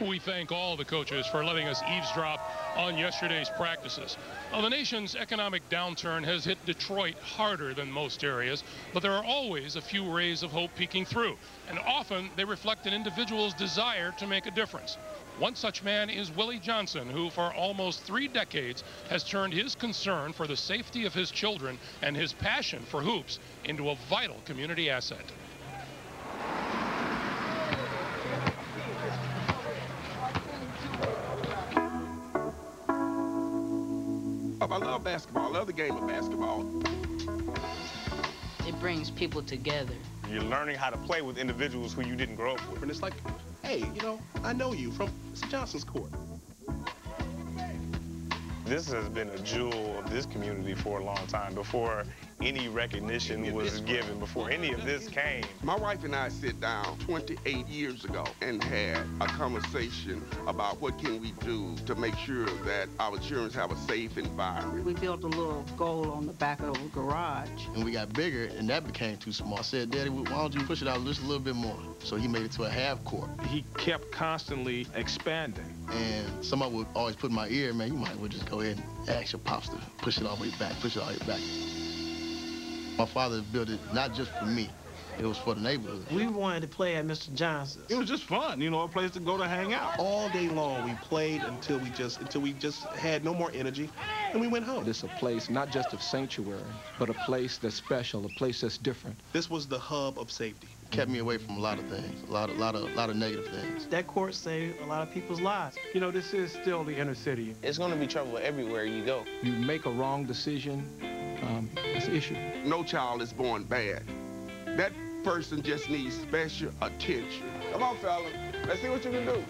We thank all the coaches for letting us eavesdrop on yesterday's practices. Well, the nation's economic downturn has hit Detroit harder than most areas, but there are always a few rays of hope peeking through, and often they reflect an individual's desire to make a difference. One such man is Willie Johnson, who for almost 3 decades has turned his concern for the safety of his children and his passion for hoops into a vital community asset. I love basketball. I love the game of basketball. It brings people together. You're learning how to play with individuals who you didn't grow up with. And it's like, hey, you know, I know you from Mr. Johnson's court. This has been a jewel of this community for a long time, before any recognition was given, before any of this came. My wife and I sit down 28 years ago and had a conversation about what can we do to make sure that our children have a safe environment. We built a little goal on the back of the garage. And we got bigger, and that became too small. I said, Daddy, why don't you push it out just a little bit more? So he made it to a half court. He kept constantly expanding. And somebody would always put in my ear, man, you might as well just go ahead and ask your pops to push it all the way back, push it all the way back. My father built it not just for me, it was for the neighborhood. We wanted to play at Mr. Johnson's. It was just fun, you know, a place to go to hang out. All day long, we played until we just had no more energy, and we went home. It's a place not just of sanctuary, but a place that's special, a place that's different. This was the hub of safety. Kept me away from a lot of things, a lot of negative things. That court saved a lot of people's lives. You know, this is still the inner city. It's going to be trouble everywhere you go. You make a wrong decision, it's an issue. No child is born bad. That person just needs special attention. Come on, fella. Let's see what you can do.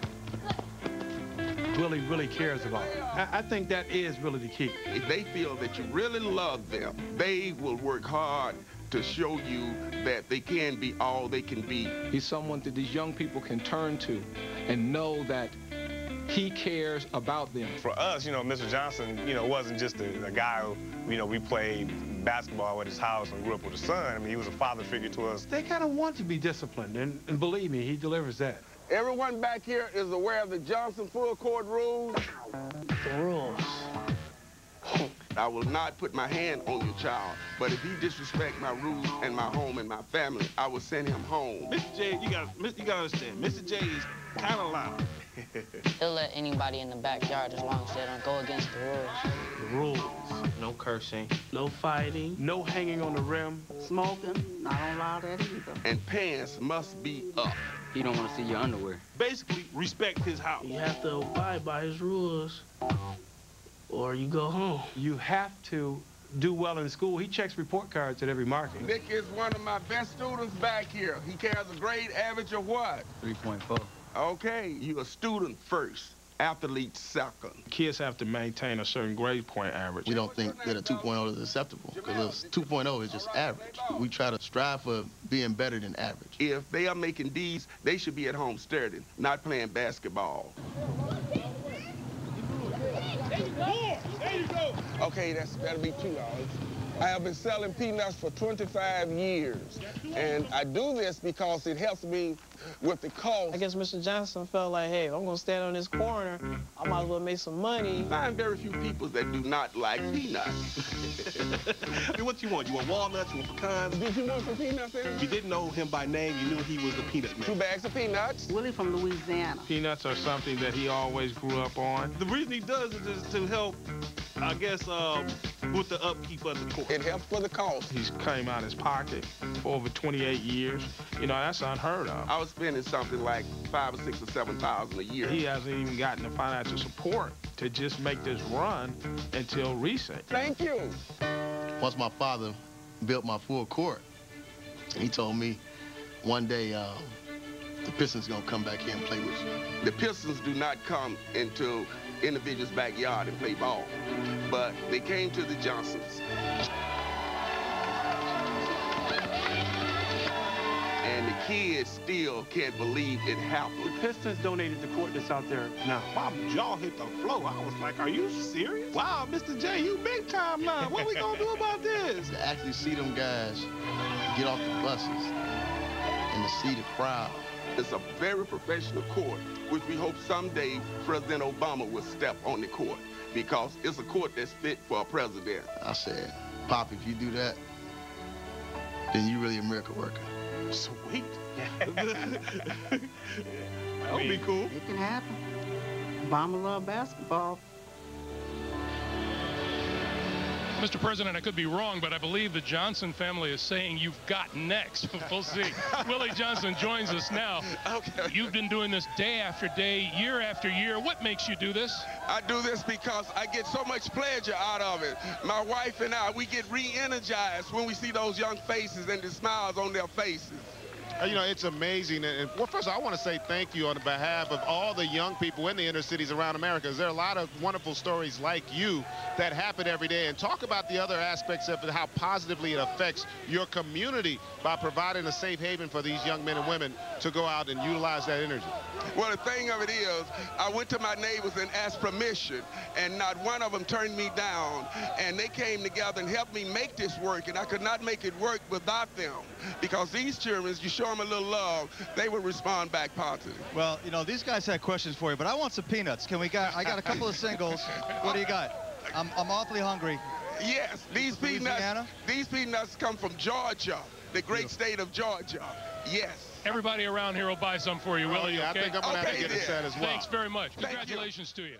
Willie really cares about it. I think that is really the key. If they feel that you really love them, they will work hard to show you that they can be all they can be. He's someone that these young people can turn to and know that he cares about them. For us, you know, Mr. Johnson, you know, wasn't just a guy who, you know, we played basketball at his house and grew up with his son. I mean, he was a father figure to us. They kind of want to be disciplined, and believe me, he delivers that. Everyone back here is aware of the Johnson full court rules. The rules. I will not put my hand on your child, but if he disrespect my rules and my home and my family, I will send him home. Mr. J, you gotta understand, Mr. J is kind of loud. He'll let anybody in the backyard as long as they don't go against the rules. The rules. No cursing. No fighting. No hanging on the rim. Smoking, not allowed that either. And pants must be up. You don't want to see your underwear. Basically, respect his house. You have to abide by his rules, or you go home. You have to do well in school. He checks report cards at every market. Nick is one of my best students back here. He carries a grade average of what? 3.4. Okay, you're a student first, athlete second. Kids have to maintain a certain grade point average. We don't think that a 2.0 is acceptable, because 2.0 is just average. We try to strive for being better than average. If they are making D's, they should be at home studying, not playing basketball. Okay, that'll be $2. I have been selling peanuts for 25 years, and I do this because it helps me with the cost. I guess Mr. Johnson felt like, hey, if I'm gonna stand on this corner, I might as well make some money. I find very few people that do not like peanuts. What you want? You want walnuts? You want pecans? Did you want some peanuts, Aaron? If you didn't know him by name, you knew he was the peanut man. 2 bags of peanuts. Willie from Louisiana. Peanuts are something that he always grew up on. The reason he does it is to help, I guess, with the upkeep of the court. It helps for the cost. He's came out his pocket for over 28 years. You know, that's unheard of. I was spending something like $5,000 or $6,000 or $7,000 a year. He hasn't even gotten the financial support to just make this run until recent. Thank you. Once my father built my full court, he told me one day the Pistons gonna come back here and play with you. The Pistons do not come into individuals' backyard and play ball, but they came to the Johnsons. And the kids still can't believe it happened. The Pistons donated the court that's out there now. My jaw hit the floor. I was like, are you serious? Wow, Mr. J, you big time now. What we gonna do about this? To actually see them guys get off the buses and to see the crowd It's a very professional court, which we hope someday President Obama will step on the court, because it's a court that's fit for a president. I said, Pop, if you do that, then you really a miracle worker. Sweet. That would be cool. It can happen. Obama love basketball. Mr. President, I could be wrong, but I believe the Johnson family is saying you've got next. We'll see. Willie Johnson joins us now. Okay. You've been doing this day after day, year after year. What makes you do this? I do this because I get so much pleasure out of it. My wife and I, we get re-energized when we see those young faces and the smiles on their faces. You know, it's amazing. And well, first of all, I want to say thank you on behalf of all the young people in the inner cities around America. There are a lot of wonderful stories like you that happen every day. And talk about the other aspects of it, how positively it affects your community by providing a safe haven for these young men and women to go out and utilize that energy. Well, the thing of it is, I went to my neighbors and asked permission, and not one of them turned me down. And they came together and helped me make this work, and I could not make it work without them. Because these children, you show them a little love, they will respond back positive. Well, you know, these guys had questions for you, but I want some peanuts. I got a couple of singles. What do you got? I'm awfully hungry. Yes, these peanuts come from Georgia, the great state of Georgia. Yes. Everybody around here will buy some for you, Willie. Yeah, okay? I think I'm going to have to get a set as well. Thanks very much. Congratulations to you.